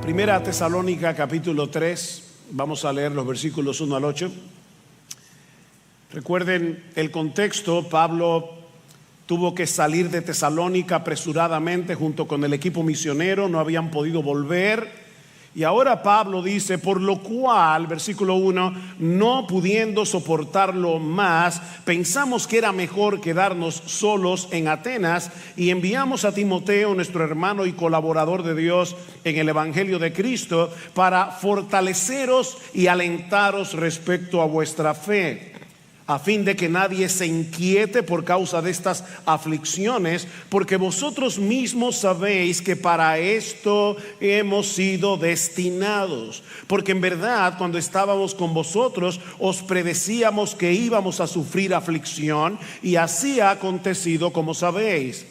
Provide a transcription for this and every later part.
Primera Tesalónica capítulo 3, vamos a leer los versículos 1 al 8. Recuerden el contexto. Pablo tuvo que salir de Tesalónica apresuradamente junto con el equipo misionero, no habían podido volver. Y ahora Pablo dice: por lo cual, versículo 1, no pudiendo soportarlo más, pensamos que era mejor quedarnos solos en Atenas, y enviamos a Timoteo, nuestro hermano y colaborador de Dios en el Evangelio de Cristo, para fortaleceros y alentaros respecto a vuestra fe, a fin de que nadie se inquiete por causa de estas aflicciones, porque vosotros mismos sabéis que para esto hemos sido destinados. Porque en verdad, cuando estábamos con vosotros, os predecíamos que íbamos a sufrir aflicción, y así ha acontecido, como sabéis.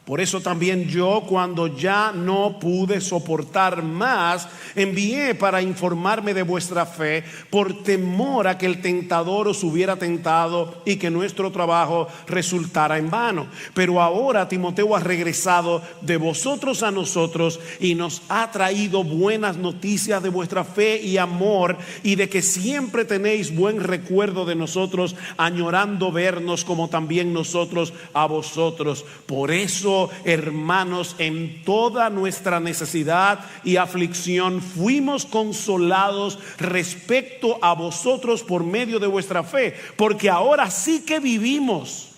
Por eso también yo, cuando ya no pude soportar más, envié para informarme de vuestra fe, por temor a que el tentador os hubiera tentado y que nuestro trabajo resultara en vano. Pero ahora Timoteo ha regresado de vosotros a nosotros y nos ha traído buenas noticias de vuestra fe y amor, y de que siempre tenéis buen recuerdo de nosotros, añorando vernos como también nosotros a vosotros. Por eso, hermanos, en toda nuestra necesidad y aflicción fuimos consolados respecto a vosotros por medio de vuestra fe, porque ahora sí que vivimos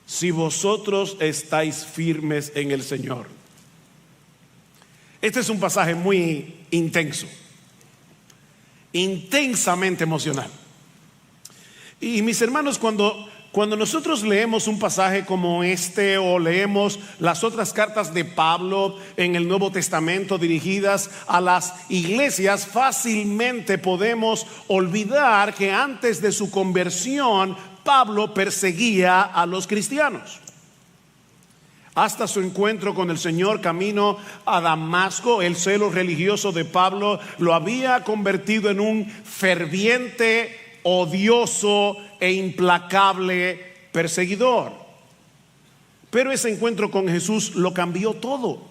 si vosotros estáis firmes en el Señor. Este es un pasaje muy intenso, intensamente emocional. Y mis hermanos, cuando nosotros leemos un pasaje como este, o leemos las otras cartas de Pablo en el Nuevo Testamento dirigidas a las iglesias, fácilmente podemos olvidar que antes de su conversión Pablo perseguía a los cristianos. Hasta su encuentro con el Señor camino a Damasco, el celo religioso de Pablo lo había convertido en un ferviente, odioso e implacable perseguidor. Pero ese encuentro con Jesús lo cambió todo.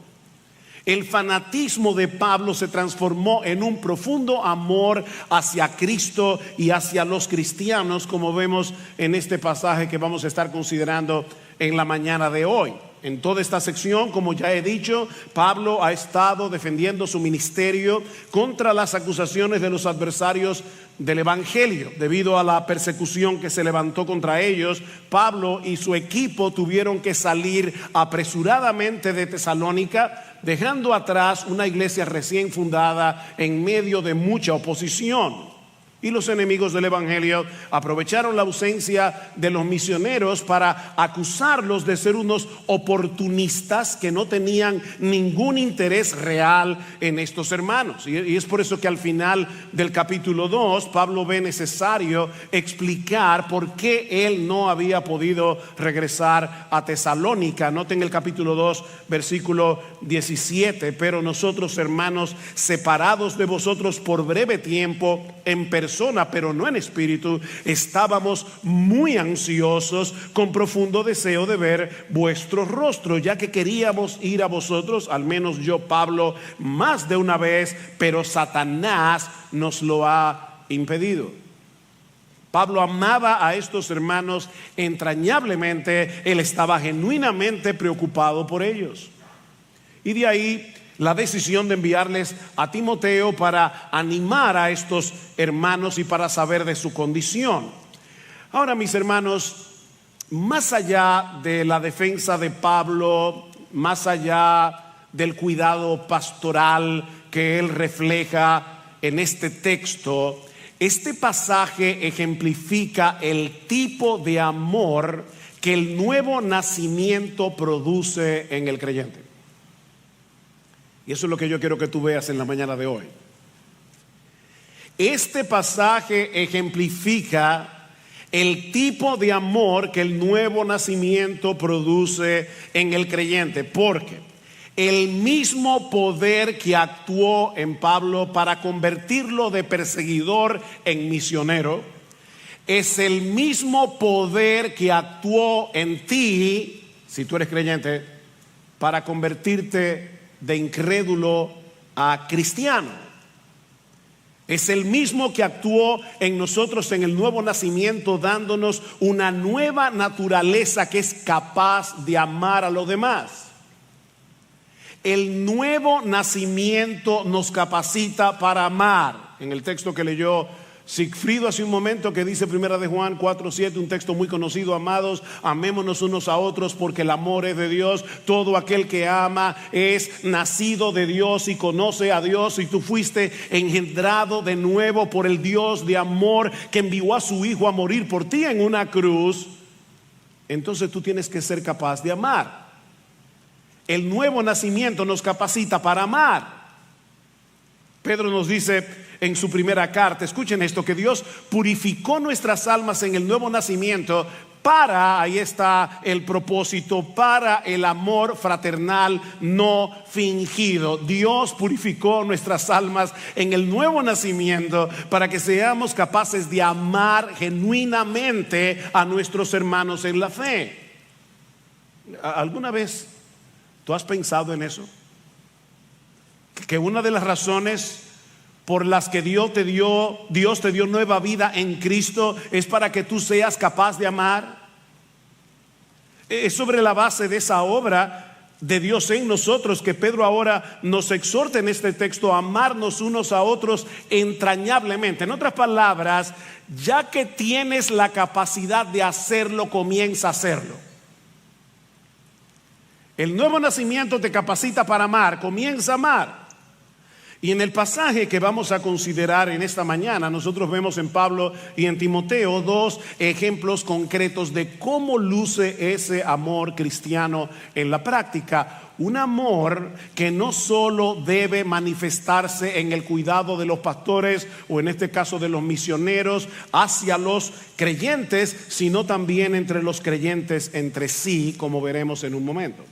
El fanatismo de Pablo se transformó en un profundo amor hacia Cristo y hacia los cristianos, como vemos en este pasaje que vamos a estar considerando en la mañana de hoy. En toda esta sección, como ya he dicho, Pablo ha estado defendiendo su ministerio contra las acusaciones de los adversarios del Evangelio. Debido a la persecución que se levantó contra ellos, Pablo y su equipo tuvieron que salir apresuradamente de Tesalónica, dejando atrás una iglesia recién fundada en medio de mucha oposición. Y los enemigos del Evangelio aprovecharon la ausencia de los misioneros para acusarlos de ser unos oportunistas que no tenían ningún interés real en estos hermanos. Y es por eso que al final del capítulo 2, Pablo ve necesario explicar por qué él no había podido regresar a Tesalónica. Noten el capítulo 2, versículo 17: pero nosotros, hermanos, separados de vosotros por breve tiempo, en persona, pero no en espíritu, estábamos muy ansiosos, con profundo deseo de ver vuestro rostro, ya que queríamos ir a vosotros, al menos yo, Pablo, más de una vez, pero Satanás nos lo ha impedido. Pablo amaba a estos hermanos entrañablemente, él estaba genuinamente preocupado por ellos. Y de ahí la decisión de enviarles a Timoteo para animar a estos hermanos y para saber de su condición. Ahora, mis hermanos, más allá de la defensa de Pablo, más allá del cuidado pastoral que él refleja en este texto, este pasaje ejemplifica el tipo de amor que el nuevo nacimiento produce en el creyente. Y eso es lo que yo quiero que tú veas en la mañana de hoy. Este pasaje ejemplifica el tipo de amor que el nuevo nacimiento produce en el creyente, porque el mismo poder que actuó en Pablo para convertirlo de perseguidor en misionero es el mismo poder que actuó en ti, si tú eres creyente, para convertirte de incrédulo cristiano. Es el mismo que actuó en nosotros en el nuevo nacimiento, dándonos una nueva naturaleza que es capaz de amar a los demás. El nuevo nacimiento nos capacita para amar. En el texto que leyó Sigfrido hace un momento, que dice Primera de Juan 4:7, un texto muy conocido: amados, amémonos unos a otros, porque el amor es de Dios. Todo aquel que ama es nacido de Dios y conoce a Dios. Y tú fuiste engendrado de nuevo por el Dios de amor, que envió a su Hijo a morir por ti en una cruz. Entonces tú tienes que ser capaz de amar. El nuevo nacimiento nos capacita para amar. Pedro nos dice en su primera carta, escuchen esto, que Dios purificó nuestras almas en el nuevo nacimiento para, ahí está el propósito, para el amor fraternal no fingido. Dios purificó nuestras almas en el nuevo nacimiento para que seamos capaces de amar genuinamente a nuestros hermanos en la fe. ¿Alguna vez tú has pensado en eso? Que una de las razones por las que Dios te dio nueva vida en Cristo es para que tú seas capaz de amar. Es sobre la base de esa obra de Dios en nosotros que Pedro ahora nos exhorta en este texto a amarnos unos a otros entrañablemente. En otras palabras, ya que tienes la capacidad de hacerlo, comienza a hacerlo. El nuevo nacimiento te capacita para amar, comienza a amar. Y en el pasaje que vamos a considerar en esta mañana, nosotros vemos en Pablo y en Timoteo dos ejemplos concretos de cómo luce ese amor cristiano en la práctica. Un amor que no solo debe manifestarse en el cuidado de los pastores, o en este caso de los misioneros, hacia los creyentes, sino también entre los creyentes entre sí, como veremos en un momento.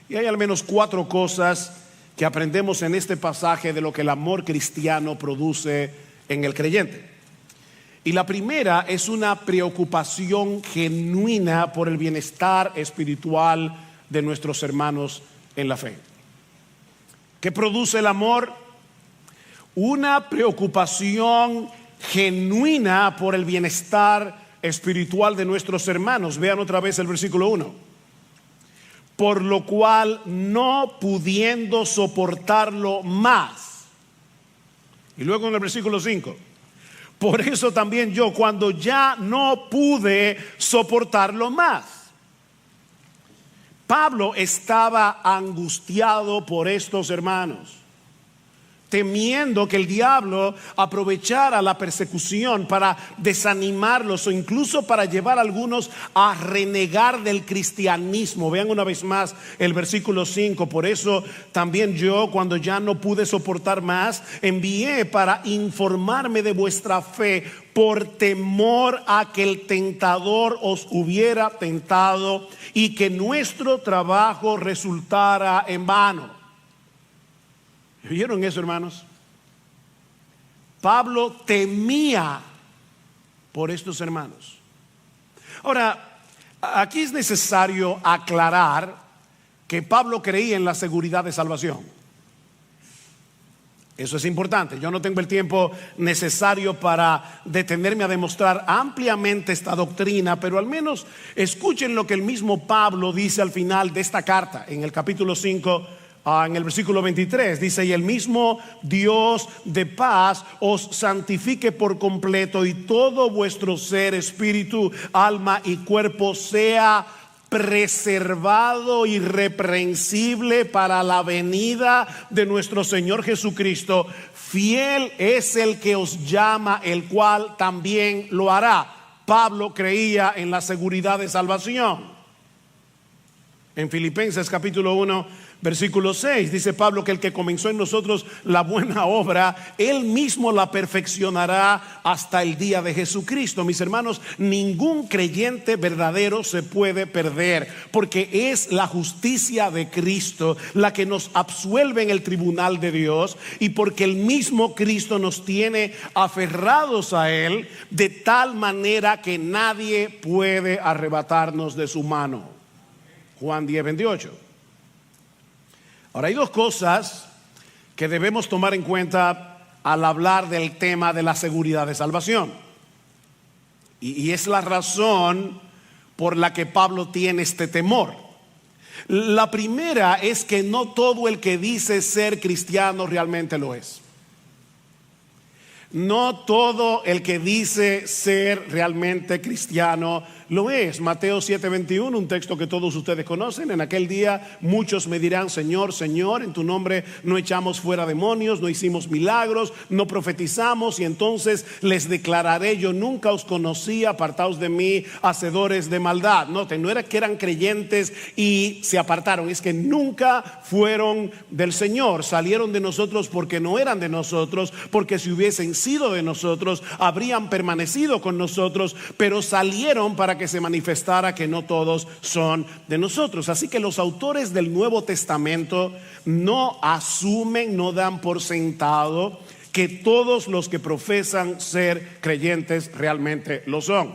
Y hay al menos 4 cosas que aprendemos en este pasaje de lo que el amor cristiano produce en el creyente. Y la primera es una preocupación genuina por el bienestar espiritual de nuestros hermanos en la fe. ¿Qué produce el amor? Una preocupación genuina por el bienestar espiritual de nuestros hermanos. Vean otra vez el versículo 1. Por lo cual, no pudiendo soportarlo más. Y luego en el versículo 5. Por eso también yo, cuando ya no pude soportarlo más. Pablo estaba angustiado por estos hermanos, temiendo que el diablo aprovechara la persecución para desanimarlos o incluso para llevar a algunos a renegar del cristianismo. Vean una vez más el versículo 5. Por eso también yo, cuando ya no pude soportar más, envié para informarme de vuestra fe, por temor a que el tentador os hubiera tentado y que nuestro trabajo resultara en vano. ¿Vieron eso, hermanos? Pablo temía por estos hermanos. Ahora, aquí es necesario aclarar que Pablo creía en la seguridad de salvación. Eso es importante. Yo no tengo el tiempo necesario para detenerme a demostrar ampliamente esta doctrina, pero al menos escuchen lo que el mismo Pablo dice al final de esta carta, en el capítulo 5, en el versículo 23. Dice: y el mismo Dios de paz os santifique por completo, y todo vuestro ser, espíritu, alma y cuerpo sea preservado irreprensible para la venida de nuestro Señor Jesucristo. Fiel es el que os llama, el cual también lo hará. Pablo creía en la seguridad de salvación. En Filipenses capítulo 1 versículo 6 dice Pablo que el que comenzó en nosotros la buena obra, él mismo la perfeccionará hasta el día de Jesucristo. Mis hermanos, ningún creyente verdadero se puede perder, porque es la justicia de Cristo la que nos absuelve en el tribunal de Dios, y porque el mismo Cristo nos tiene aferrados a Él de tal manera que nadie puede arrebatarnos de su mano. Juan 10:28. Ahora, hay 2 cosas que debemos tomar en cuenta al hablar del tema de la seguridad de salvación. Y es la razón por la que Pablo tiene este temor. La primera es que no todo el que dice ser cristiano realmente lo es. No todo el que dice ser realmente cristiano lo es. Mateo 7:21, un texto que todos ustedes conocen. En aquel día muchos me dirán: Señor, Señor, en tu nombre no echamos fuera demonios, no hicimos milagros, no profetizamos. Y entonces les declararé: yo nunca os conocí, apartaos de mí, hacedores de maldad. Noten, no era que eran creyentes y se apartaron, es que nunca fueron del Señor. Salieron de nosotros porque no eran de nosotros, porque si hubiesen sido de nosotros habrían permanecido con nosotros, pero salieron para que se manifestara que no todos son de nosotros. Así que los autores del Nuevo Testamento no asumen, no dan por sentado que todos los que profesan ser creyentes realmente lo son.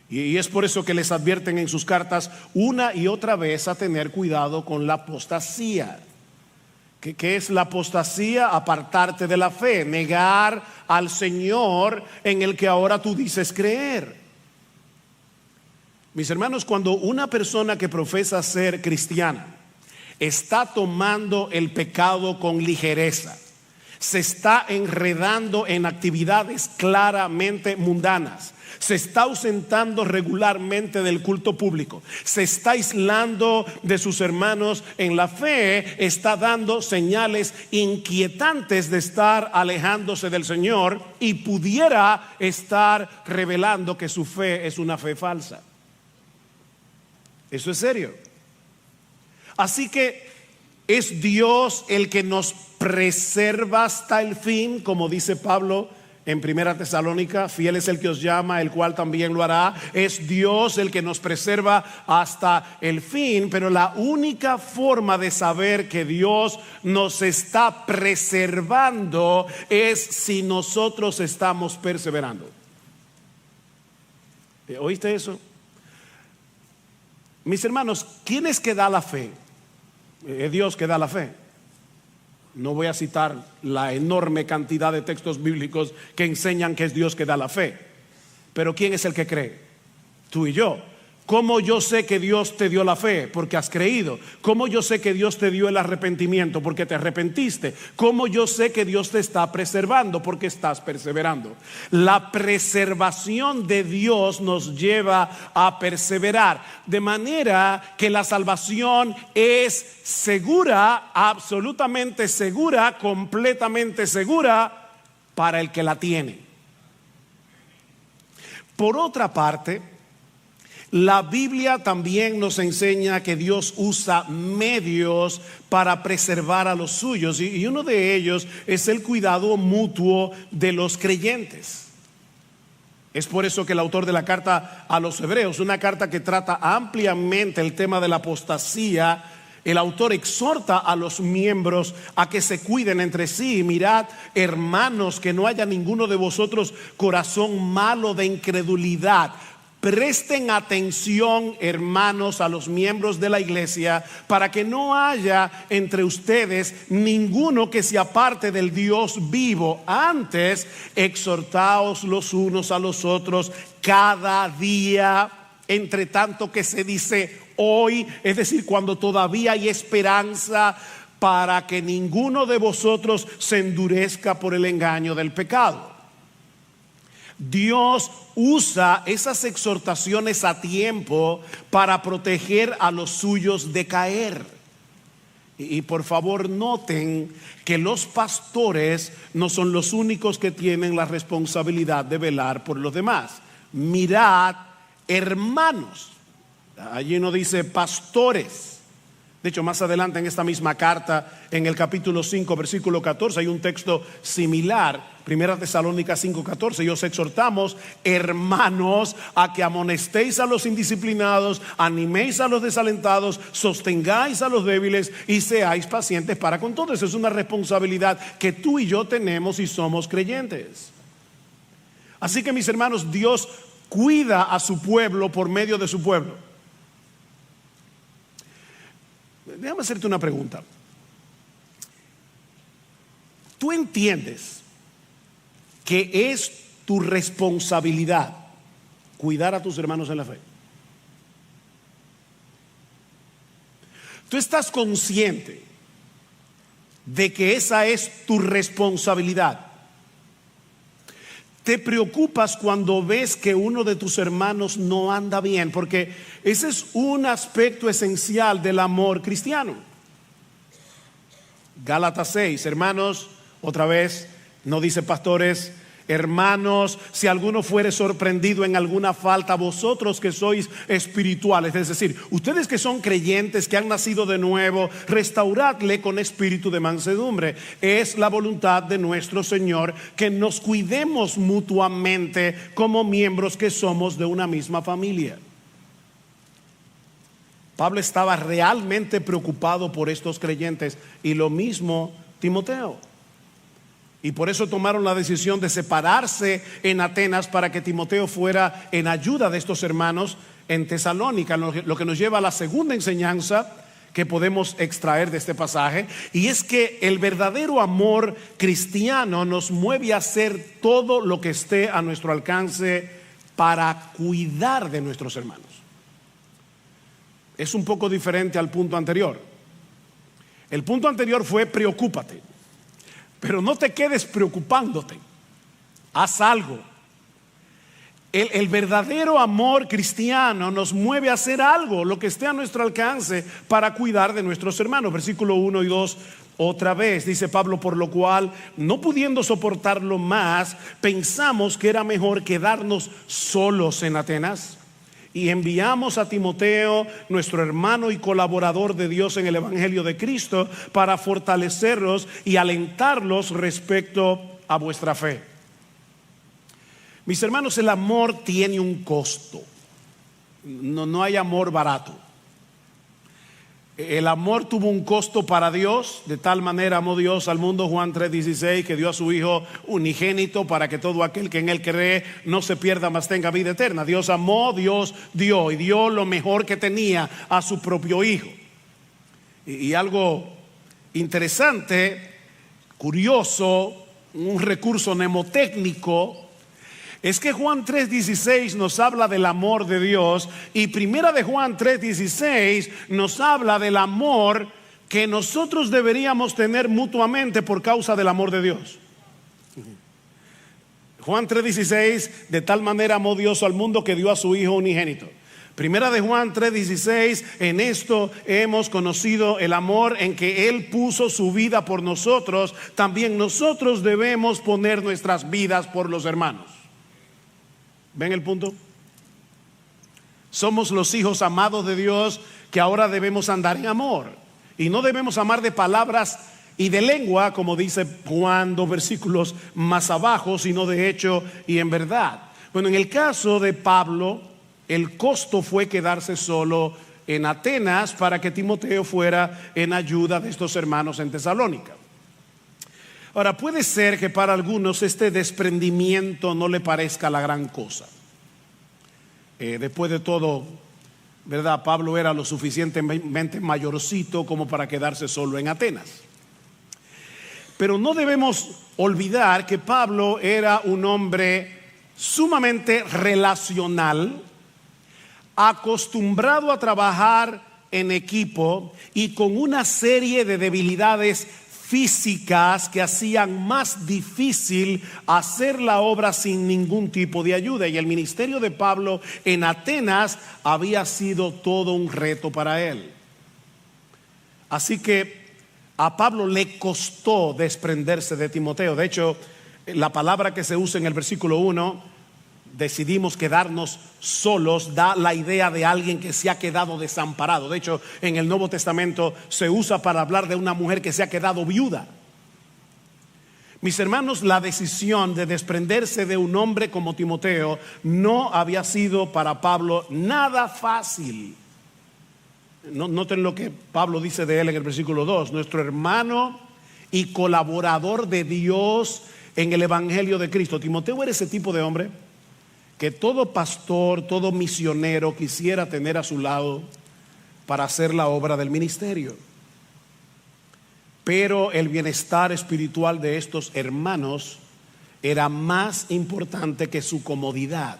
Y es por eso que les advierten en sus cartas una y otra vez a tener cuidado con la apostasía. ¿Qué es la apostasía? Apartarte de la fe, negar al Señor en el que ahora tú dices creer. Mis hermanos, cuando una persona que profesa ser cristiana está tomando el pecado con ligereza, se está enredando en actividades claramente mundanas, se está ausentando regularmente del culto público, se está aislando de sus hermanos en la fe, está dando señales inquietantes de estar alejándose del Señor y pudiera estar revelando que su fe es una fe falsa. Eso es serio. Así que es Dios el que nos preserva hasta el fin, como dice Pablo en 1 Tesalónica: fiel es el que os llama, el cual también lo hará. Es Dios el que nos preserva hasta el fin. Pero la única forma de saber que Dios nos está preservando es si nosotros estamos perseverando. ¿Oíste eso? Mis hermanos, ¿quién es que da la fe? Es Dios que da la fe. No voy a citar la enorme cantidad de textos bíblicos que enseñan que es Dios que da la fe. Pero ¿quién es el que cree? Tú y yo. ¿Cómo yo sé que Dios te dio la fe? Porque has creído. ¿Cómo yo sé que Dios te dio el arrepentimiento? Porque te arrepentiste. ¿Cómo yo sé que Dios te está preservando? Porque estás perseverando. La preservación de Dios nos lleva a perseverar, de manera que la salvación es segura, absolutamente segura, completamente segura para el que la tiene. Por otra parte, la Biblia también nos enseña que Dios usa medios para preservar a los suyos, y uno de ellos es el cuidado mutuo de los creyentes. Es por eso que el autor de la carta a los Hebreos, una carta que trata ampliamente el tema de la apostasía, el autor exhorta a los miembros a que se cuiden entre sí. Mirad, hermanos, que no haya ninguno de vosotros corazón malo de incredulidad. Presten atención, hermanos, a los miembros de la iglesia, para que no haya entre ustedes ninguno que se aparte del Dios vivo. Antes, exhortaos los unos a los otros cada día, entre tanto que se dice hoy, es decir, cuando todavía hay esperanza, para que ninguno de vosotros se endurezca por el engaño del pecado. Dios usa esas exhortaciones a tiempo para proteger a los suyos de caer. Y por favor noten que los pastores no son los únicos que tienen la responsabilidad de velar por los demás. Mirad, hermanos. Allí no dice pastores. De hecho, más adelante en esta misma carta, en el capítulo 5, versículo 14, hay un texto similar, 1 Tesalónica 5:14. Y os exhortamos, hermanos, a que amonestéis a los indisciplinados, animéis a los desalentados, sostengáis a los débiles y seáis pacientes para con todos. Esa es una responsabilidad que tú y yo tenemos si somos creyentes. Así que, mis hermanos, Dios cuida a su pueblo por medio de su pueblo. Déjame hacerte una pregunta. Tú entiendes que es tu responsabilidad cuidar a tus hermanos en la fe. Tú estás consciente de que esa es tu responsabilidad. Te preocupas cuando ves que uno de tus hermanos no anda bien, porque ese es un aspecto esencial del amor cristiano. Gálatas 6, hermanos, otra vez, no dice pastores, hermanos, si alguno fuere sorprendido en alguna falta, vosotros que sois espirituales, es decir, ustedes que son creyentes, que han nacido de nuevo, restauradle con espíritu de mansedumbre. Es la voluntad de nuestro Señor que nos cuidemos mutuamente como miembros que somos de una misma familia. Pablo estaba realmente preocupado por estos creyentes, y lo mismo Timoteo. Y por eso tomaron la decisión de separarse en Atenas para que Timoteo fuera en ayuda de estos hermanos en Tesalónica, lo que nos lleva a la segunda enseñanza que podemos extraer de este pasaje, y es que el verdadero amor cristiano nos mueve a hacer todo lo que esté a nuestro alcance para cuidar de nuestros hermanos. Es un poco diferente al punto anterior. El punto anterior fue preocúpate. Pero no te quedes preocupándote. Haz algo. El verdadero amor cristiano nos mueve a hacer algo, lo que esté a nuestro alcance, para cuidar de nuestros hermanos. Versículo 1 y 2, otra vez, dice Pablo: por lo cual, no pudiendo soportarlo más, pensamos que era mejor quedarnos solos en Atenas. Y enviamos a Timoteo, nuestro hermano y colaborador de Dios en el Evangelio de Cristo, para fortalecerlos y alentarlos respecto a vuestra fe. Mis hermanos, el amor tiene un costo. No hay amor barato. El amor tuvo un costo para Dios. De tal manera amó Dios al mundo, Juan 3:16, que dio a su Hijo unigénito para que todo aquel que en él cree no se pierda, mas tenga vida eterna. Dios amó, Dios dio, y dio lo mejor que tenía, a su propio Hijo. Y algo interesante, curioso, un recurso mnemotécnico, es que Juan 3:16 nos habla del amor de Dios, y primera de Juan 3:16 nos habla del amor que nosotros deberíamos tener mutuamente por causa del amor de Dios. Juan 3:16, de tal manera amó Dios al mundo que dio a su Hijo unigénito. Primera de Juan 3:16, en esto hemos conocido el amor, en que Él puso su vida por nosotros. También nosotros debemos poner nuestras vidas por los hermanos. ¿Ven el punto? Somos los hijos amados de Dios, que ahora debemos andar en amor, y no debemos amar de palabras y de lengua, como dice Juan 2 versículos más abajo, sino de hecho y en verdad. Bueno, en el caso de Pablo, el costo fue quedarse solo en Atenas para que Timoteo fuera en ayuda de estos hermanos en Tesalónica. Ahora, puede ser que para algunos este desprendimiento no le parezca la gran cosa. Después de todo, ¿verdad? Pablo era lo suficientemente mayorcito como para quedarse solo en Atenas. Pero no debemos olvidar que Pablo era un hombre sumamente relacional, acostumbrado a trabajar en equipo y con una serie de debilidades físicas que hacían más difícil hacer la obra sin ningún tipo de ayuda. Y el ministerio de Pablo en Atenas había sido todo un reto para él. Así que a Pablo le costó desprenderse de Timoteo. De hecho, la palabra que se usa en el versículo 1, decidimos quedarnos solos, da la idea de alguien que se ha quedado desamparado. De hecho, en el Nuevo Testamento se usa para hablar de una mujer que se ha quedado viuda. Mis hermanos, la decisión de desprenderse de un hombre como Timoteo no había sido para Pablo nada fácil. Noten lo que Pablo dice de él en el versículo 2: nuestro hermano y colaborador de Dios en el Evangelio de Cristo. Timoteo era ese tipo de hombre que todo pastor, todo misionero quisiera tener a su lado para hacer la obra del ministerio. pero el bienestar espiritual de estos hermanos era más importante que su comodidad.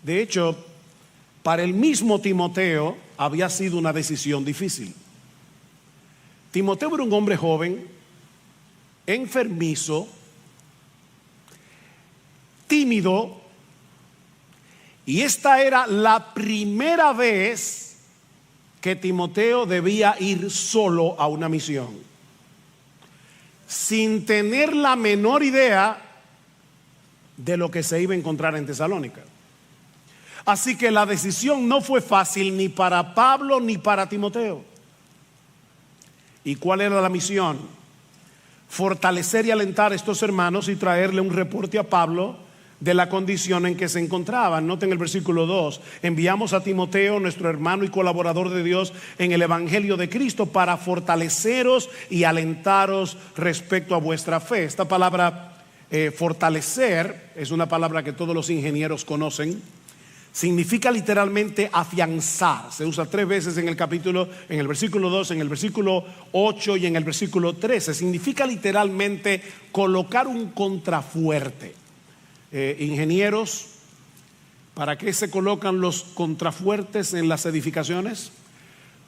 De hecho, para el mismo Timoteo había sido una decisión difícil. Timoteo era un hombre joven, enfermizo, tímido, y esta era la primera vez que Timoteo debía ir solo a una misión, sin tener la menor idea de lo que se iba a encontrar en Tesalónica. Así que la decisión no fue fácil ni para Pablo ni para Timoteo. ¿Y cuál era la misión? Fortalecer y alentar a estos hermanos y traerle un reporte a Pablo de la condición en que se encontraban. Noten el versículo 2: enviamos a Timoteo, nuestro hermano y colaborador de Dios en el Evangelio de Cristo, para fortaleceros y alentaros respecto a vuestra fe. Esta palabra fortalecer es una palabra que todos los ingenieros conocen. Significa literalmente afianzar. Se usa 3 veces en el capítulo, en el versículo 2, en el versículo 8 y en el versículo 13. Significa literalmente colocar un contrafuerte. Ingenieros, ¿para qué se colocan los contrafuertes en las edificaciones?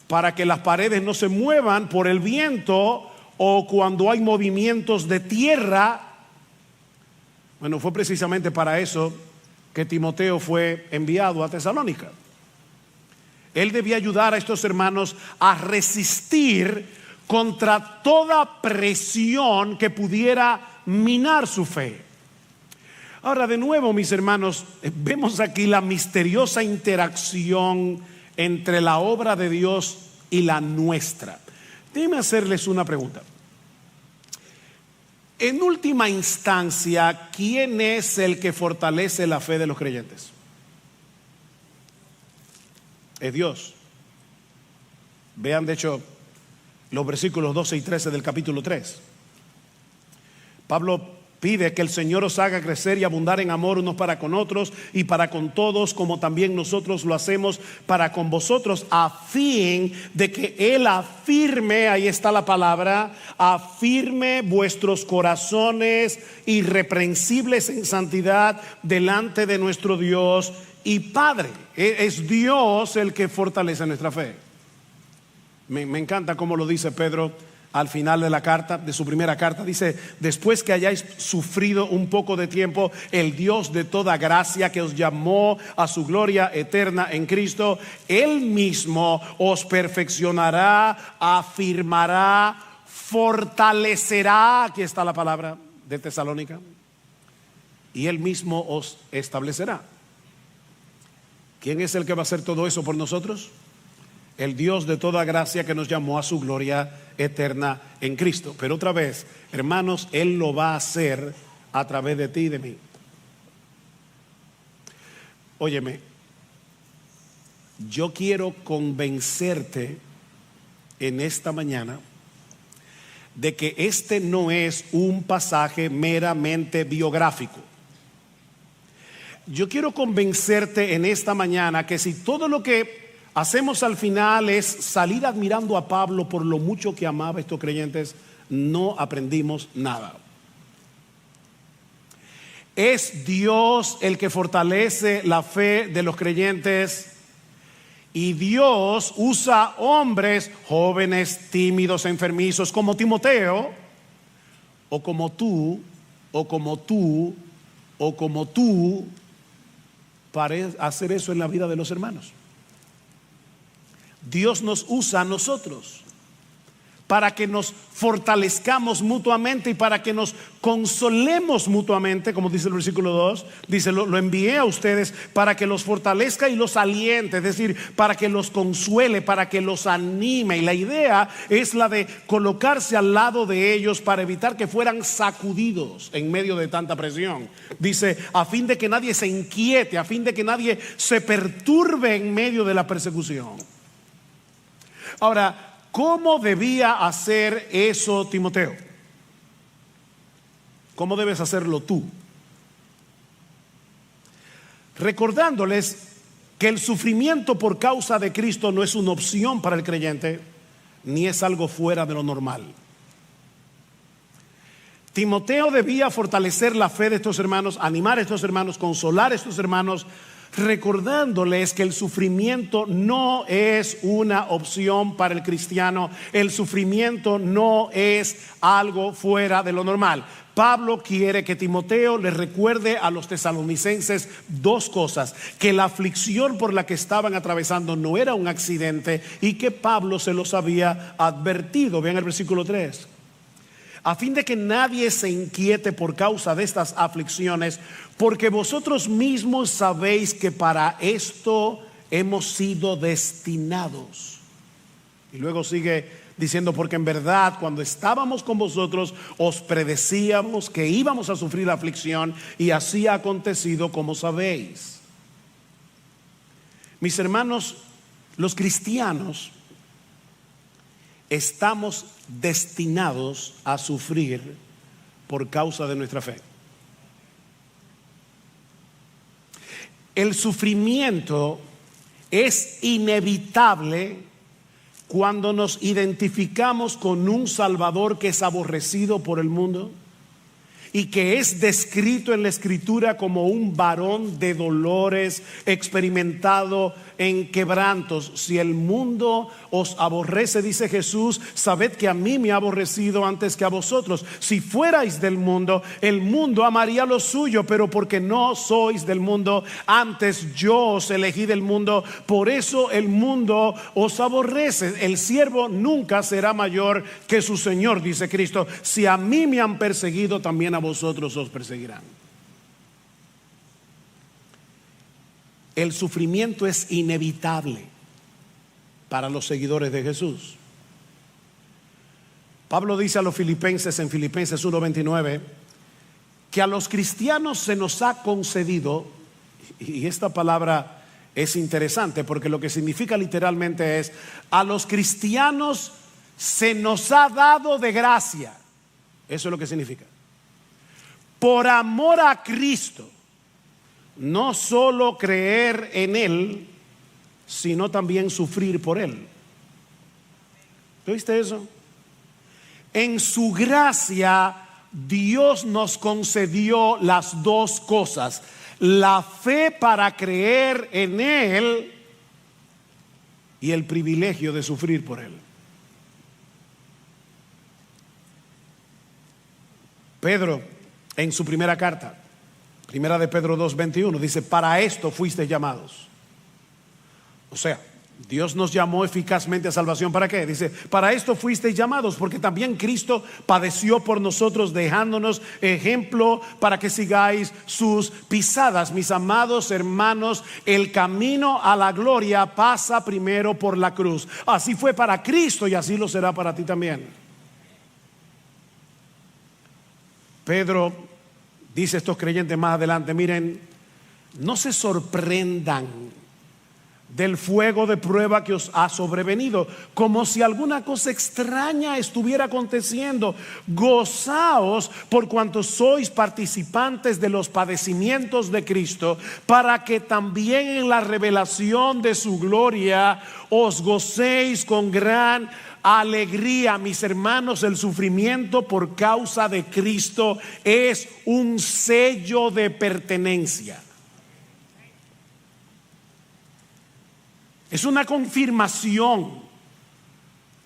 Para que las paredes no se muevan por el viento o cuando hay movimientos de tierra. Bueno, fue precisamente para eso que Timoteo fue enviado a Tesalónica. Él debía ayudar a estos hermanos a resistir contra toda presión que pudiera minar su fe. Ahora, de nuevo, mis hermanos, vemos aquí la misteriosa interacción entre la obra de Dios y la nuestra. Déjenme hacerles una pregunta. En última instancia, ¿quién es el que fortalece la fe de los creyentes? Es Dios. Vean, de hecho, los versículos 12 y 13 del capítulo 3. Pablo pide que el Señor os haga crecer y abundar en amor unos para con otros y para con todos, como también nosotros lo hacemos para con vosotros, a fin de que Él afirme, ahí está la palabra, afirme vuestros corazones irreprensibles en santidad delante de nuestro Dios y Padre. Es Dios el que fortalece nuestra fe. Me encanta cómo lo dice Pedro al final de la carta, de su primera carta. Dice: después que hayáis sufrido un poco de tiempo, el Dios de toda gracia, que os llamó a su gloria eterna en Cristo, Él mismo os perfeccionará, afirmará, fortalecerá. Aquí está la palabra de Tesalónica. Y Él mismo os establecerá. ¿Quién es el que va a hacer todo eso por nosotros? El Dios de toda gracia, que nos llamó a su gloria eterna en Cristo. Pero otra vez, hermanos, Él lo va a hacer a través de ti y de mí. Óyeme, yo quiero convencerte en esta mañana de que este no es un pasaje meramente biográfico. Yo quiero convencerte en esta mañana que si todo lo que hacemos al final es salir admirando a Pablo por lo mucho que amaba a estos creyentes, no aprendimos nada. Es Dios el que fortalece la fe de los creyentes, y Dios usa hombres jóvenes, tímidos, enfermizos, como Timoteo, o como tú, o como tú, o como tú, para hacer eso en la vida de los hermanos. Dios nos usa a nosotros para que nos fortalezcamos mutuamente y para que nos consolemos mutuamente, como dice el versículo 2. Dice: lo envié a ustedes para que los fortalezca y los aliente, es decir, para que los consuele, para que los anime. Y la idea es la de colocarse al lado de ellos para evitar que fueran sacudidos en medio de tanta presión. Dice: a fin de que nadie se inquiete, a fin de que nadie se perturbe en medio de la persecución. Ahora, ¿cómo debía hacer eso Timoteo? ¿Cómo debes hacerlo tú? Recordándoles que el sufrimiento por causa de Cristo no es una opción para el creyente, ni es algo fuera de lo normal. Timoteo debía fortalecer la fe de estos hermanos, animar a estos hermanos, consolar a estos hermanos, recordándoles que el sufrimiento no es una opción para el cristiano. El sufrimiento no es algo fuera de lo normal. Pablo quiere que Timoteo le recuerde a los tesalonicenses dos cosas: que la aflicción por la que estaban atravesando no era un accidente y que Pablo se los había advertido. Vean el versículo 3. A fin de que nadie se inquiete por causa de estas aflicciones, porque vosotros mismos sabéis que para esto hemos sido destinados. Y luego sigue diciendo: porque en verdad cuando estábamos con vosotros os predecíamos que íbamos a sufrir la aflicción, y así ha acontecido como sabéis. Mis hermanos, los cristianos estamos destinados a sufrir por causa de nuestra fe. El sufrimiento es inevitable cuando nos identificamos con un Salvador que es aborrecido por el mundo y que es descrito en la Escritura como un varón de dolores, experimentado en quebrantos. Si el mundo os aborrece, dice Jesús, sabed que a mí me ha aborrecido antes que a vosotros. Si fuerais del mundo, el mundo amaría lo suyo, pero porque no sois del mundo, antes yo os elegí del mundo, por eso el mundo os aborrece. El siervo nunca será mayor que su Señor, dice Cristo. Si a mí me han perseguido, también a vosotros os perseguirán. El sufrimiento es inevitable para los seguidores de Jesús. Pablo dice a los filipenses en Filipenses 1:29 que a los cristianos se nos ha concedido, y esta palabra es interesante porque lo que significa literalmente es: a los cristianos se nos ha dado de gracia. Eso es lo que significa. Por amor a Cristo, no solo creer en Él, sino también sufrir por Él. ¿Oíste eso? En su gracia, Dios nos concedió las dos cosas: la fe para creer en Él y el privilegio de sufrir por Él. Pedro, en su primera carta, primera de Pedro 2:21, dice: para esto fuisteis llamados. O sea, Dios nos llamó eficazmente a salvación. ¿Para qué? Dice: para esto fuisteis llamados, porque también Cristo padeció por nosotros, dejándonos ejemplo para que sigáis sus pisadas. Mis amados hermanos, el camino a la gloria pasa primero por la cruz. Así fue para Cristo y así lo será para ti también. Pedro dice a estos creyentes más adelante: miren, no se sorprendan del fuego de prueba que os ha sobrevenido, como si alguna cosa extraña estuviera aconteciendo. Gozaos por cuanto sois participantes de los padecimientos de Cristo, para que también en la revelación de su gloria os gocéis con gran alegría. Mis hermanos, el sufrimiento por causa de Cristo es un sello de pertenencia. Es una confirmación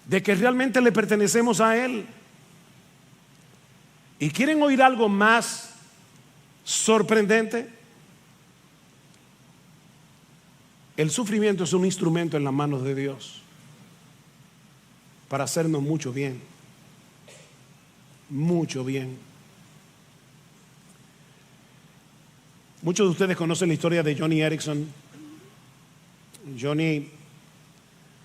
de que realmente le pertenecemos a Él. ¿Y quieren oír algo más sorprendente? El sufrimiento es un instrumento en las manos de Dios para hacernos mucho bien. Mucho bien. Muchos de ustedes conocen la historia de Joni Eareckson. Joni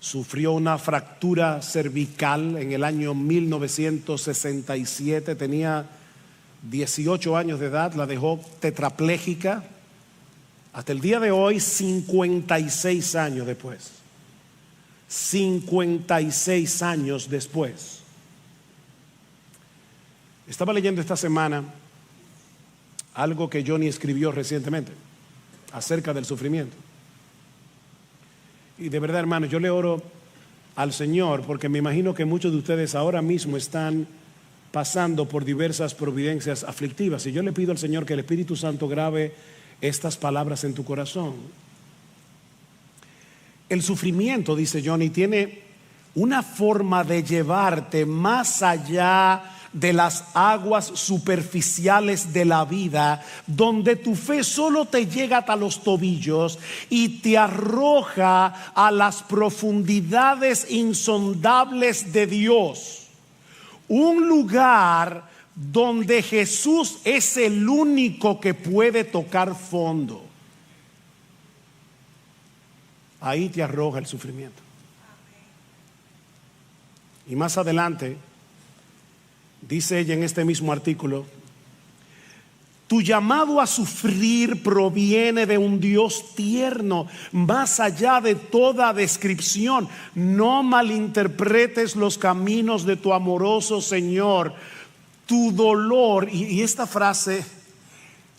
sufrió una fractura cervical en el año 1967. Tenía 18 años de edad, la dejó tetrapléjica. Hasta el día de hoy, 56 años después. 56 años después. Estaba leyendo esta semana algo que Joni escribió recientemente acerca del sufrimiento. Y de verdad, hermanos, yo le oro al Señor, porque me imagino que muchos de ustedes ahora mismo están pasando por diversas providencias aflictivas. Y yo le pido al Señor que el Espíritu Santo grabe estas palabras en tu corazón. El sufrimiento, dice Johnny, tiene una forma de llevarte más allá de las aguas superficiales de la vida, donde tu fe solo te llega hasta los tobillos y te arroja a las profundidades insondables de Dios. Un lugar donde Jesús es el único que puede tocar fondo. Ahí te arroja el sufrimiento. Y más adelante dice ella en este mismo artículo: tu llamado a sufrir proviene de un Dios tierno, más allá de toda descripción. No malinterpretes los caminos de tu amoroso Señor. Tu dolor, y esta frase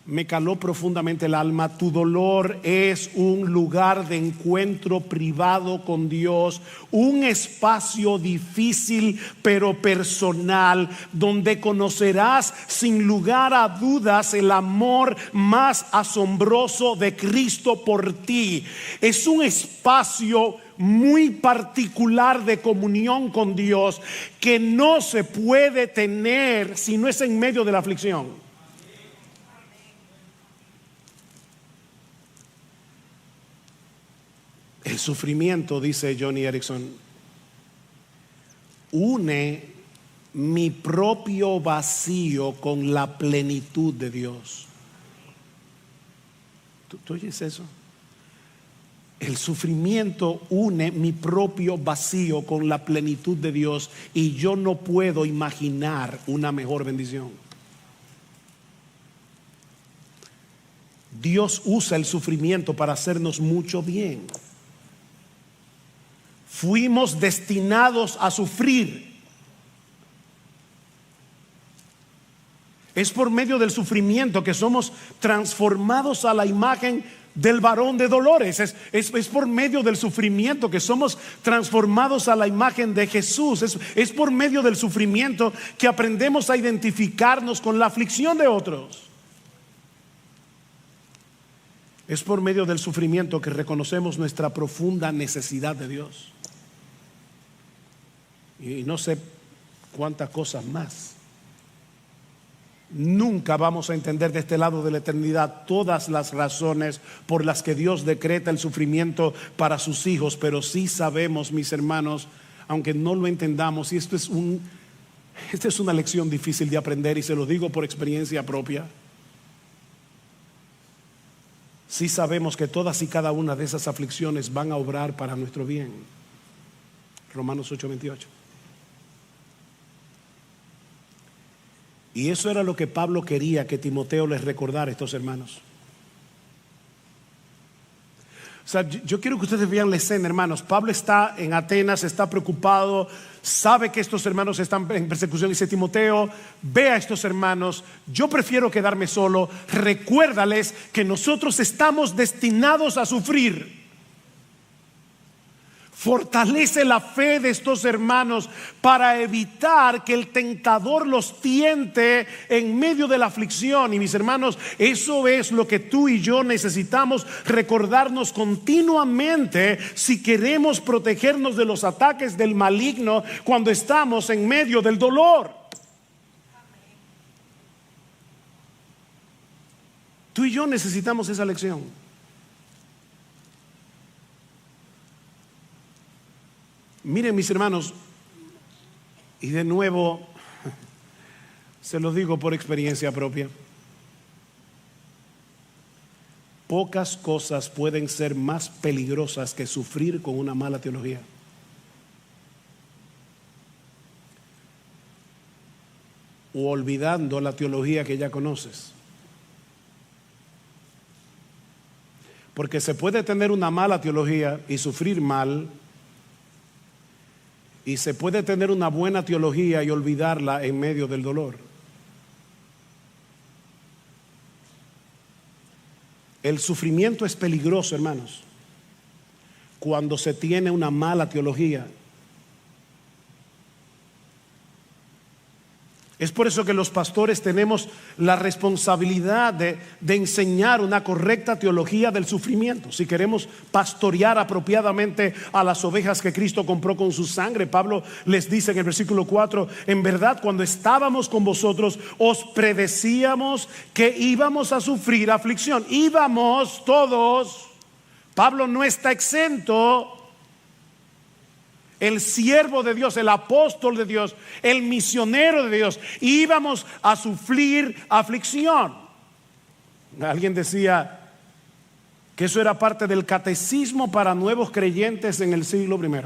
me caló profundamente el alma, tu dolor es un lugar de encuentro privado con Dios, un espacio difícil pero personal, donde conocerás sin lugar a dudas el amor más asombroso de Cristo por ti. Es un espacio muy particular de comunión con Dios que no se puede tener si no es en medio de la aflicción. El sufrimiento, dice Johnny Erickson, une mi propio vacío con la plenitud de Dios. ¿Tú oyes eso? El sufrimiento une mi propio vacío con la plenitud de Dios, y yo no puedo imaginar una mejor bendición. Dios usa el sufrimiento para hacernos mucho bien. Fuimos destinados a sufrir. Es por medio del sufrimiento que somos transformados a la imagen del varón de dolores. Es por medio del sufrimiento que somos transformados a la imagen de Jesús. Es por medio del sufrimiento que aprendemos a identificarnos con la aflicción de otros. Es por medio del sufrimiento que reconocemos nuestra profunda necesidad de Dios. Y no sé cuántas cosas más. Nunca vamos a entender de este lado de la eternidad todas las razones por las que Dios decreta el sufrimiento para sus hijos, pero sí sabemos, mis hermanos, aunque no lo entendamos, y esta es una lección difícil de aprender, y se lo digo por experiencia propia. Sí sabemos que todas y cada una de esas aflicciones van a obrar para nuestro bien. Romanos 8:28. Y eso era lo que Pablo quería que Timoteo les recordara a estos hermanos. O sea, yo quiero que ustedes vean la escena, hermanos. Pablo está en Atenas, está preocupado, sabe que estos hermanos están en persecución. Dice: Timoteo, ve a estos hermanos, yo prefiero quedarme solo. Recuérdales que nosotros estamos destinados a sufrir. Fortalece la fe de estos hermanos para evitar que el tentador los tiente en medio de la aflicción. Y mis hermanos, eso es lo que tú y yo necesitamos recordarnos continuamente si queremos protegernos de los ataques del maligno cuando estamos en medio del dolor. Tú y yo necesitamos esa lección. Miren, mis hermanos, y de nuevo se lo digo por experiencia propia, pocas cosas pueden ser más peligrosas que sufrir con una mala teología. O olvidando la teología que ya conoces. Porque se puede tener una mala teología y sufrir mal, y se puede tener una buena teología y olvidarla en medio del dolor. El sufrimiento es peligroso, hermanos, cuando se tiene una mala teología Es por eso que los pastores tenemos la responsabilidad de enseñar una correcta teología del sufrimiento. Si queremos pastorear apropiadamente a las ovejas que Cristo compró con su sangre, Pablo les dice en el versículo 4: en verdad, cuando estábamos con vosotros, os predecíamos que íbamos a sufrir aflicción. Íbamos todos. Pablo no está exento. El siervo de Dios, el apóstol de Dios, el misionero de Dios, íbamos a sufrir aflicción. Alguien decía que eso era parte del catecismo para nuevos creyentes en el siglo I.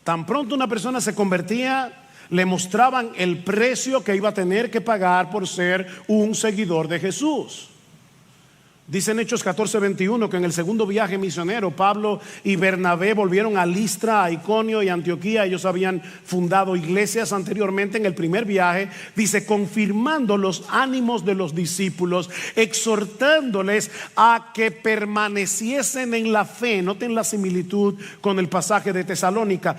Tan pronto una persona se convertía, le mostraban el precio que iba a tener que pagar por ser un seguidor de Jesús. Dice en Hechos 14:21 que en el segundo viaje misionero, Pablo y Bernabé volvieron a Listra, a Iconio y Antioquía. Ellos habían fundado iglesias anteriormente. En el primer viaje, dice, confirmando los ánimos de los discípulos, exhortándoles a que permaneciesen en la fe. Noten la similitud con el pasaje de Tesalónica.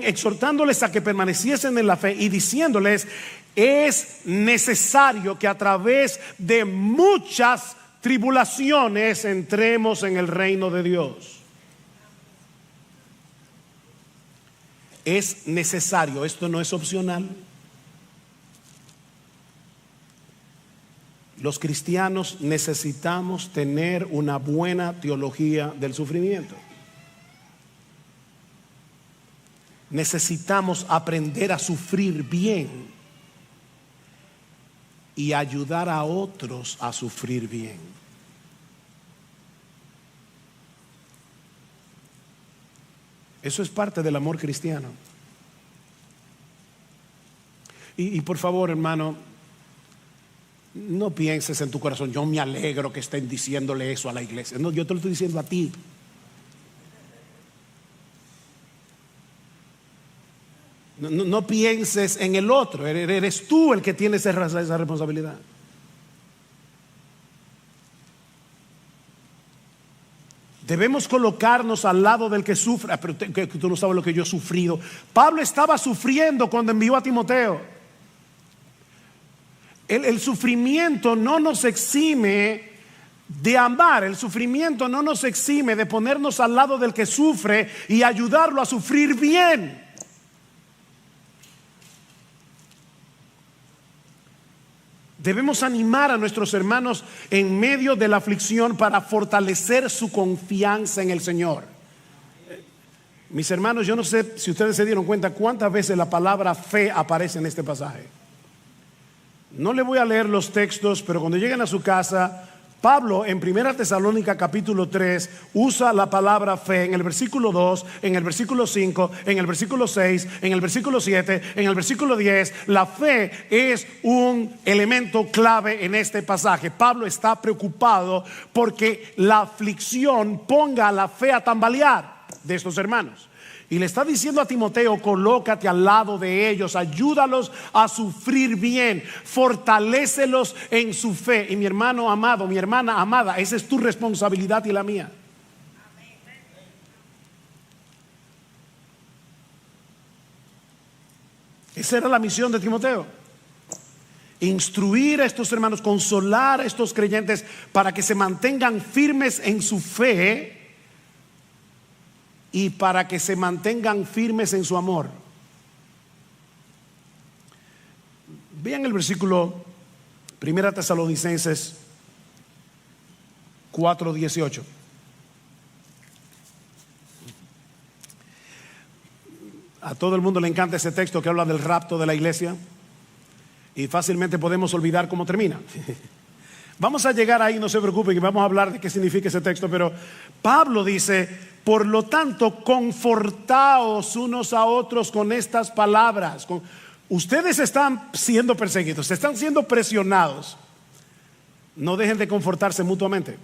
Exhortándoles a que permaneciesen en la fe y diciéndoles: es necesario que a través de muchas tribulaciones entremos en el reino de Dios. Es necesario, esto no es opcional. Los cristianos necesitamos tener una buena teología del sufrimiento. Necesitamos aprender a sufrir bien y ayudar a otros a sufrir bien. Eso es parte del amor cristiano. Y por favor, hermano, no pienses en tu corazón: yo me alegro que estén diciéndole eso a la iglesia. No, yo te lo estoy diciendo a ti. No pienses en el otro. Eres tú el que tiene esa responsabilidad. Debemos colocarnos al lado del que sufre. Pero que tú no sabes lo que yo he sufrido. Pablo estaba sufriendo cuando envió a Timoteo. El sufrimiento no nos exime de amar. El sufrimiento no nos exime de ponernos al lado del que sufre y ayudarlo a sufrir bien. Debemos animar a nuestros hermanos en medio de la aflicción para fortalecer su confianza en el Señor. Mis hermanos, yo no sé si ustedes se dieron cuenta cuántas veces la palabra fe aparece en este pasaje. No le voy a leer los textos, pero cuando lleguen a su casa, Pablo en 1 Tesalónica capítulo 3 usa la palabra fe en el versículo 2, en el versículo 5, en el versículo 6, en el versículo 7, en el versículo 10. La fe es un elemento clave en este pasaje. Pablo está preocupado porque la aflicción ponga la fe a tambalear de estos hermanos. Y le está diciendo a Timoteo: colócate al lado de ellos, ayúdalos a sufrir bien, fortalécelos en su fe. Y mi hermano amado, mi hermana amada, esa es tu responsabilidad y la mía. Esa era la misión de Timoteo: instruir a estos hermanos, consolar a estos creyentes para que se mantengan firmes en su fe y para que se mantengan firmes en su amor. Vean el versículo 1 Tesalonicenses 4:18. A todo el mundo le encanta ese texto que habla del rapto de la iglesia, y fácilmente podemos olvidar cómo termina. Vamos a llegar ahí, no se preocupen, y vamos a hablar de qué significa ese texto. Pero Pablo dice: por lo tanto, confortaos unos a otros con estas palabras. Ustedes están siendo perseguidos, están siendo presionados. No dejen de confortarse mutuamente.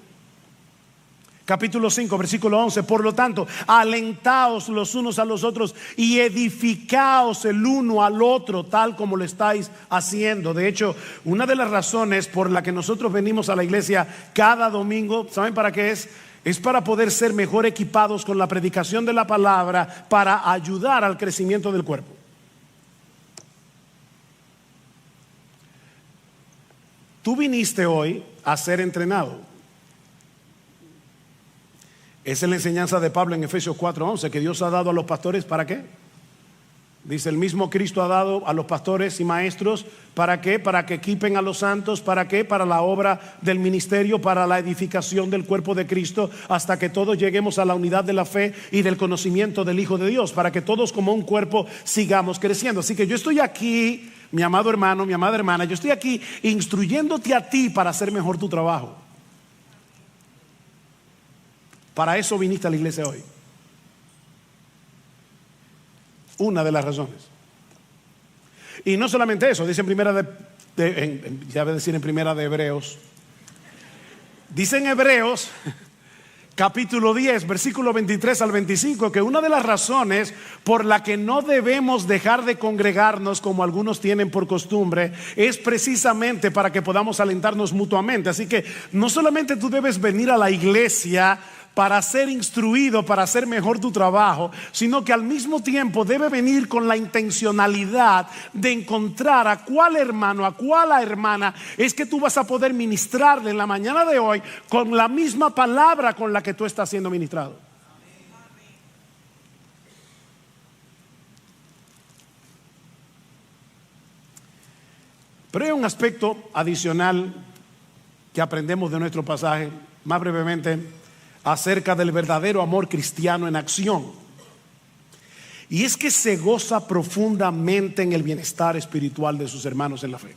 Capítulo 5, versículo 11. Por lo tanto, alentaos los unos a los otros y edificaos el uno al otro, tal como lo estáis haciendo. De hecho, una de las razones por la que nosotros venimos a la iglesia cada domingo, ¿saben para qué es? Es para poder ser mejor equipados con la predicación de la palabra, para ayudar al crecimiento del cuerpo. tú viniste hoy a ser entrenado. Esa es la enseñanza de Pablo en Efesios 4:11, que Dios ha dado a los pastores, ¿para qué? Dice, el mismo Cristo ha dado a los pastores y maestros, ¿para qué? Para que equipen a los santos, ¿para qué? Para la obra del ministerio, para la edificación del cuerpo de Cristo, hasta que todos lleguemos a la unidad de la fe y del conocimiento del Hijo de Dios, para que todos como un cuerpo sigamos creciendo. Así que yo estoy aquí, mi amado hermano, mi amada hermana, yo estoy aquí instruyéndote a ti para hacer mejor tu trabajo. Para eso viniste a la iglesia hoy. Una de las razones. Y no solamente eso, dice en primera ya voy a decir en primera de Hebreos. Dice en Hebreos capítulo 10, versículo 23 al 25, que una de las razones por la que no debemos dejar de congregarnos como algunos tienen por costumbre es precisamente para que podamos alentarnos mutuamente. Así que no solamente tú debes venir a la iglesia para ser instruido, para hacer mejor tu trabajo, sino que al mismo tiempo debe venir con la intencionalidad de encontrar a cuál hermano, a cuál hermana es que tú vas a poder ministrarle en la mañana de hoy con la misma palabra con la que tú estás siendo ministrado. Pero hay un aspecto adicional que aprendemos de nuestro pasaje, más brevemente, acerca del verdadero amor cristiano en acción. Y es que se goza profundamente en el bienestar espiritual de sus hermanos en la fe.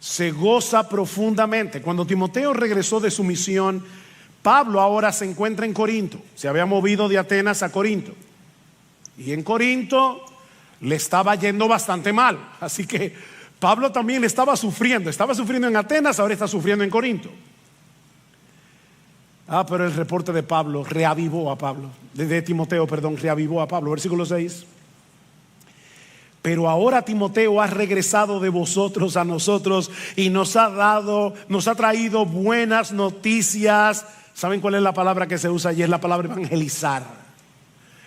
Se goza profundamente. Cuando Timoteo regresó de su misión, Pablo ahora se encuentra en Corinto. Se había movido de Atenas a Corinto. Y en Corinto le estaba yendo bastante mal. Así que Pablo también le estaba sufriendo. Estaba sufriendo en Atenas, ahora está sufriendo en Corinto. Pero el reporte de Pablo reavivó a Pablo, de Timoteo, perdón, reavivó a Pablo. Versículo 6. Pero ahora Timoteo ha regresado de vosotros a nosotros y nos ha traído buenas noticias. ¿Saben cuál es la palabra que se usa allí? Es la palabra evangelizar.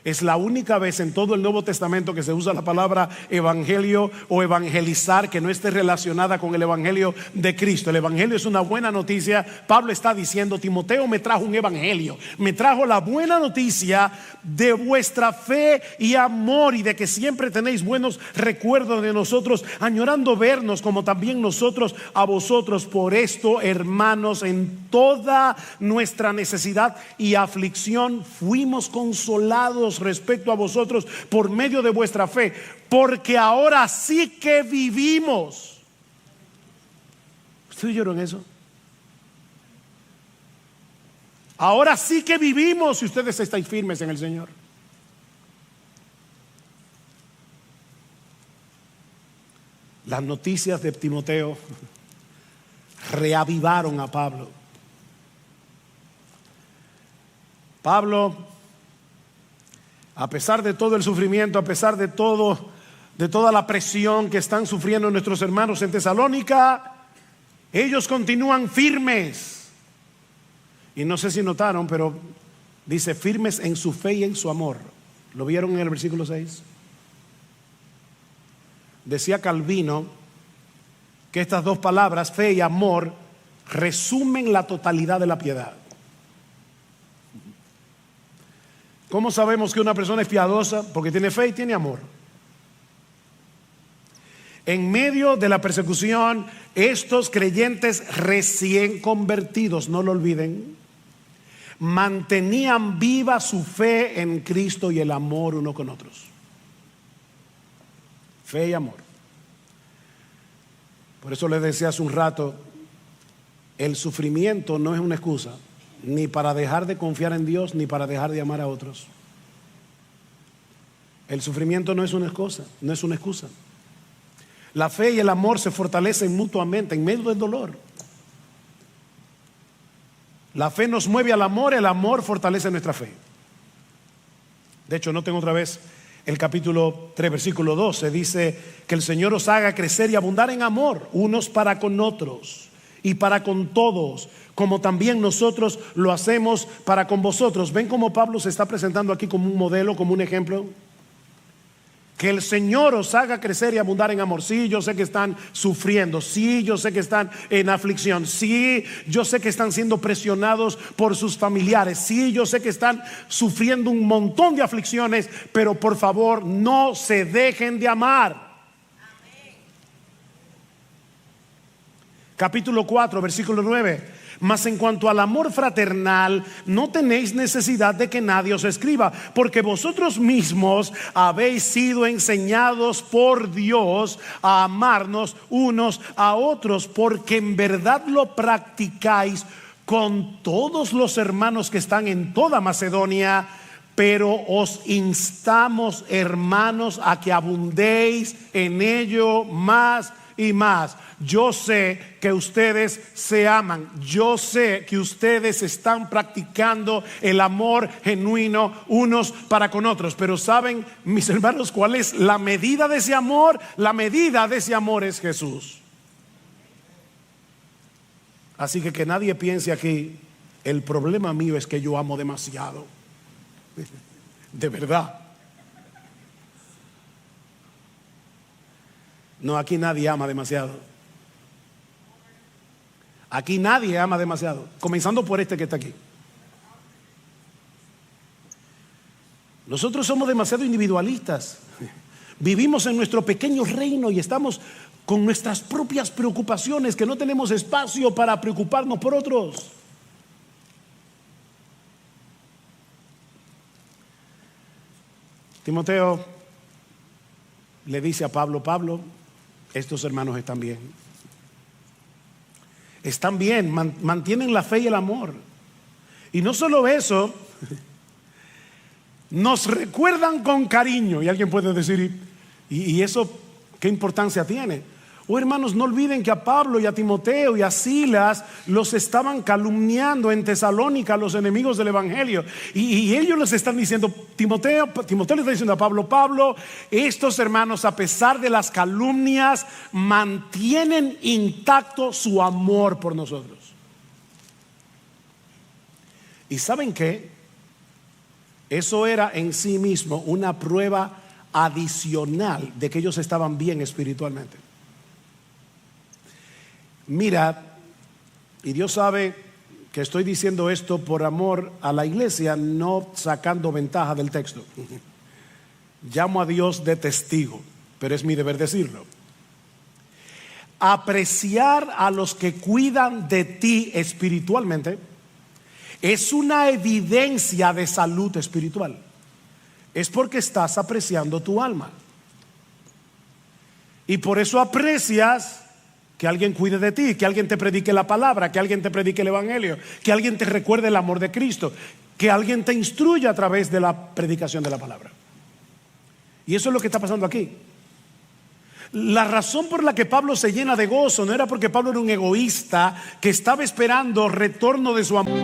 Es la única vez en todo el Nuevo Testamento que se usa la palabra evangelio o evangelizar que no esté relacionada con el evangelio de Cristo. El evangelio es una buena noticia. Pablo está diciendo, Timoteo me trajo un evangelio, me trajo la buena noticia de vuestra fe y amor, y de que siempre tenéis buenos recuerdos de nosotros, añorando vernos como también nosotros a vosotros. Por esto, hermanos, en toda nuestra necesidad y aflicción fuimos consolados respecto a vosotros por medio de vuestra fe, porque ahora sí que vivimos. ¿Ustedes oyeron eso? Ahora sí que vivimos si ustedes estáis firmes en el Señor. Las noticias de Timoteo reavivaron a Pablo. Pablo, a pesar de todo el sufrimiento, a pesar de toda la presión que están sufriendo nuestros hermanos en Tesalónica, ellos continúan firmes. Y no sé si notaron, pero dice firmes en su fe y en su amor. ¿Lo vieron en el versículo 6? Decía Calvino que estas dos palabras, fe y amor, resumen la totalidad de la piedad. ¿Cómo sabemos que una persona es piadosa? Porque tiene fe y tiene amor. En medio de la persecución, estos creyentes recién convertidos, no lo olviden, mantenían viva su fe en Cristo y el amor uno con otros. Fe y amor. Por eso les decía hace un rato, el sufrimiento no es una excusa, ni para dejar de confiar en Dios, ni para dejar de amar a otros. El sufrimiento no es una excusa, no es una excusa. La fe y el amor se fortalecen mutuamente en medio del dolor. La fe nos mueve al amor, el amor fortalece nuestra fe. De hecho, noten otra vez el capítulo 3, versículo 12, dice que el Señor os haga crecer y abundar en amor, unos para con otros y para con todos, como también nosotros lo hacemos para con vosotros. ¿Ven cómo Pablo se está presentando aquí como un modelo, como un ejemplo? Que el Señor os haga crecer y abundar en amor. Sí, yo sé que están sufriendo. Sí, yo sé que están en aflicción. Sí, yo sé que están siendo presionados por sus familiares. Sí, yo sé que están sufriendo un montón de aflicciones. Pero por favor, no se dejen de amar. Capítulo 4, versículo 9. Mas en cuanto al amor fraternal, no tenéis necesidad de que nadie os escriba, porque vosotros mismos habéis sido enseñados por Dios a amarnos unos a otros, porque en verdad lo practicáis con todos los hermanos que están en toda Macedonia. Pero os instamos, hermanos, a que abundéis en ello más y más. Yo sé que ustedes se aman. Yo sé que ustedes están practicando el amor genuino unos para con otros. Pero ¿saben, mis hermanos, cuál es la medida de ese amor? La medida de ese amor es Jesús. Así que nadie piense aquí, el problema mío es que yo amo demasiado. De verdad. No, aquí nadie ama demasiado. Aquí nadie ama demasiado, comenzando por este que está aquí. Nosotros somos demasiado individualistas. Vivimos en nuestro pequeño reino y estamos con nuestras propias preocupaciones, que no tenemos espacio para preocuparnos por otros. Timoteo le dice a Pablo: Pablo, estos hermanos están bien. Están bien, mantienen la fe y el amor. Y no solo eso, nos recuerdan con cariño. Y alguien puede decir, ¿y eso qué importancia tiene? Hermanos, no olviden que a Pablo y a Timoteo y a Silas los estaban calumniando en Tesalónica, los enemigos del evangelio. Y ellos les están diciendo, Timoteo le está diciendo a Pablo: Pablo, estos hermanos, a pesar de las calumnias, mantienen intacto su amor por nosotros. ¿Y saben qué? Eso era en sí mismo una prueba adicional de que ellos estaban bien espiritualmente. Mira, y Dios sabe que estoy diciendo esto por amor a la iglesia, no sacando ventaja del texto. Llamo a Dios de testigo, pero es mi deber decirlo. Apreciar a los que cuidan de ti espiritualmente es una evidencia de salud espiritual. Es porque estás apreciando tu alma. Y por eso aprecias que alguien cuide de ti, que alguien te predique la palabra, que alguien te predique el evangelio, que alguien te recuerde el amor de Cristo, que alguien te instruya a través de la predicación de la palabra. Y eso es lo que está pasando aquí. La razón por la que Pablo se llena de gozo no era porque Pablo era un egoísta que estaba esperando retorno de su amor.